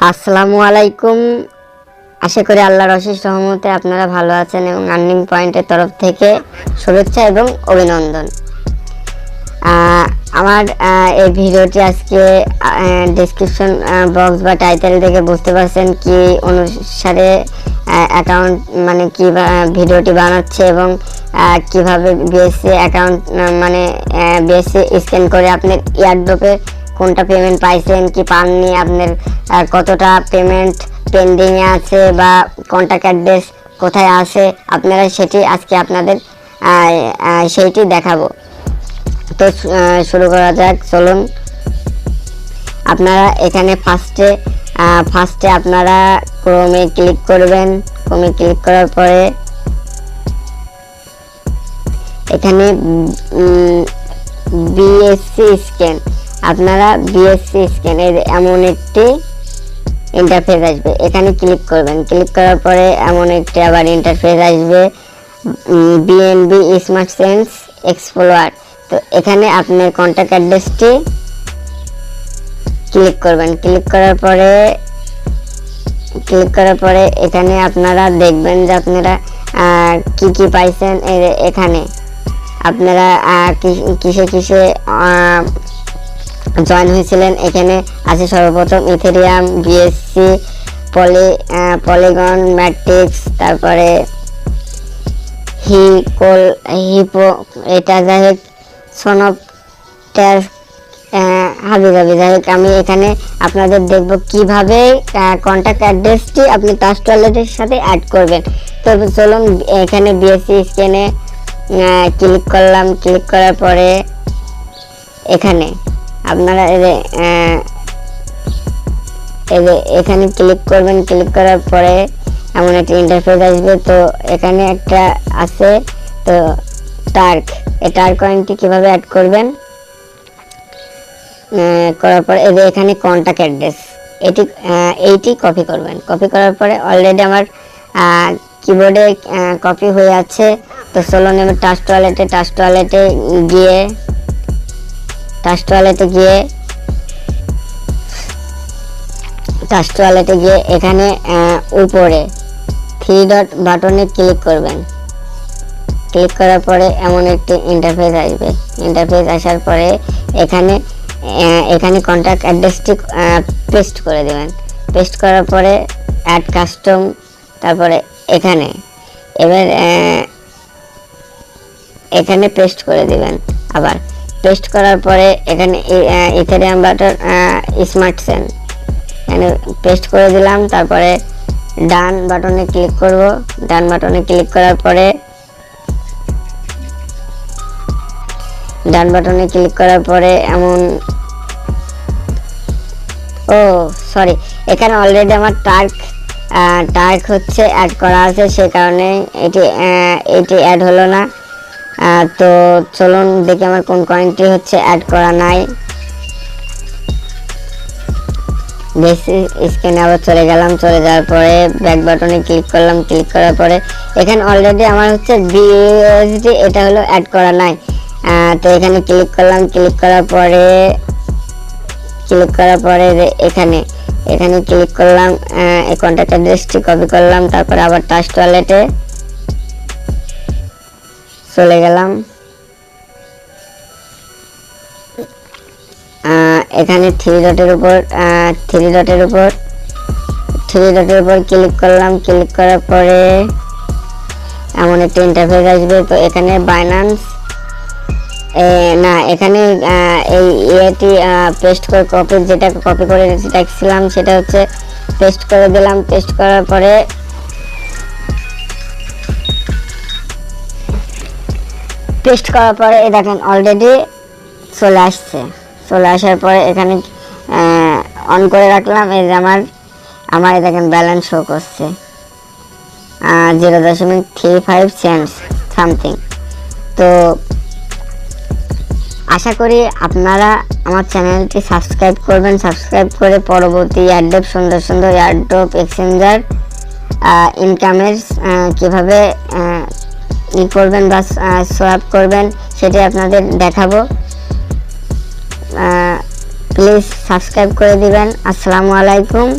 আসসালামু আলাইকুম। আশা করি আল্লাহর অশেষ রহমতে আপনারা ভালো আছেন এবং আর্নিং পয়েন্টের তরফ থেকে শুভেচ্ছা এবং অভিনন্দন। আমার এই ভিডিওটি আজকে ডেসক্রিপশন বক্স বা টাইটেল দেখে বুঝতে পারছেন কি অনুসারে অ্যাকাউন্ট মানে কি ভিডিওটি বানাচ্ছে এবং কিভাবে বিএসসি অ্যাকাউন্ট মানে বিএসসি স্ক্যান করে আপনার এয়ারড্রপে কোনটা পেমেন্ট পাইছেন কি পাননি, আপনার কতটা পেমেন্ট পেন্ডিংয়ে আছে বা কন্ট্যাক্ট অ্যাড্রেস কোথায় আছে, আপনারা সেটি আজকে আপনাদের সেইটি দেখাবো। তো শুরু করা যাক, চলুন। আপনারা এখানে ফার্স্টে আপনারা ক্রোমে ক্লিক করবেন। ক্রোমে ক্লিক করার পরে এখানে বিএসসি স্ক্যান, আপনারা বিএসসি স্ক্যান এর এমন একটি ইন্টারফেস আসবে, এখানে ক্লিক করবেন। ক্লিক করার পরে এমন একটি আবার ইন্টারফেস আসবে, বিএনবি স্মার্ট সেন্স এক্সপ্লোরার। তো এখানে আপনার কন্ট্যাক্ট অ্যাড্রেসটি ক্লিক করবেন। ক্লিক করার পরে এখানে আপনারা দেখবেন যে আপনারা কি কি পাইছেন। এখানে আপনারা কিসে জয়েন হয়েছিলেন এখানে আছে। সর্বপ্রথম ইথেরিয়াম, বিএসসি, পলিগন, ম্যাট্রিক্স, তারপরে হিপো, এটা যাই হোক সোনপ ট্যাস হাবিজাবি, যাই হোক আমি এখানে আপনাদের দেখব কিভাবে কন্ট্যাক্ট অ্যাড্রেসটি আপনি ট্রাস্ট ওয়ালেটের সাথে অ্যাড করবেন। তো চলুন এখানে বিএসসি স্ক্যানে ক্লিক করলাম। ক্লিক করার পরে এখানে আপনারা এখানে ক্লিক করবেন। ক্লিক করার পরে এমন একটা ইন্টারফেস আসবে। তো এখানে একটা আছে তো টার্ক, এই টার্ক কয়েনটি কীভাবে অ্যাড করবেন করার পরে এখানে কন্ট্যাক্ট অ্যাড্রেস এইটি কপি করবেন। কপি করার পরে অলরেডি আমার কিবোর্ডে কপি হয়ে আছে। তো চলুন এবার ট্রাস্ট ওয়ালেটে গিয়ে এখানে উপরে 3 ডট বাটনে ক্লিক করবেন। ক্লিক করার পরে এমন একটি ইন্টারফেস আসবে। ইন্টারফেস আসার পরে এখানে কন্ট্যাক্ট অ্যাড্রেসটি পেস্ট করে দেবেন। পেস্ট করার পরে অ্যাড কাস্টম, তারপরে এখানে পেস্ট করে দিবেন। আবার পেস্ট করার পরে এখানে ইথেরিয়াম বাটন স্মার্ট চেন এখানে পেস্ট করে দিলাম। তারপরে ডান বাটনে ক্লিক করব। ডান বাটনে ক্লিক করার পরে এমন এখানে অলরেডি আমার টার্ক হচ্ছে অ্যাড করা আছে, সে কারণে এটি অ্যাড হলো না। তো চলুন দেখি আমার কোন কয়েনটি হচ্ছে অ্যাড করা নাই। বেসি স্ক্যানে আবার চলে যাওয়ার পরে ব্যাক বাটনে ক্লিক করলাম। ক্লিক করার পরে এখানে অলরেডি আমার হচ্ছে বিএসডি এটা হলো অ্যাড করা নাই। তো এখানে ক্লিক করলাম। ক্লিক করার পরে এখানে ক্লিক করলাম, এই কন্ট্যাক্ট অ্যাড্রেসটি কপি করলাম। তারপরে আবার ট্রাস্ট ওয়ালেটে চলে গেলাম। এখানে থ্রি ডটের উপর ক্লিক করলাম। ক্লিক করার পরে এমন একটা ইন্টারফেস আসবে। তো এখানে বাইন্যান্স এখানে এই ইয়েটি পেস্ট করে যেটা কপি করে রাখছিলাম সেটা হচ্ছে পেস্ট করে দিলাম। পেস্ট করার পরে এই দেখেন অলরেডি চলে আসার পরে এখানে অন করে রাখলাম। এই যে আমার দেখেন ব্যালেন্স শো করছে 0.35 সেন্টস সামথিং। তো আশা করি আপনারা আমার চ্যানেলটি সাবস্ক্রাইব করবেন। সাবস্ক্রাইব করে পরবর্তী এয়ারড্রপ সুন্দর এয়ারড্রপ এক্সচেঞ্জার ইনকামের কীভাবে করবেন বা সোয়াপ করবেন সেটি আপনাদের দেখাবো। প্লিজ সাবস্ক্রাইব করে দিবেন। আসসালামু আলাইকুম।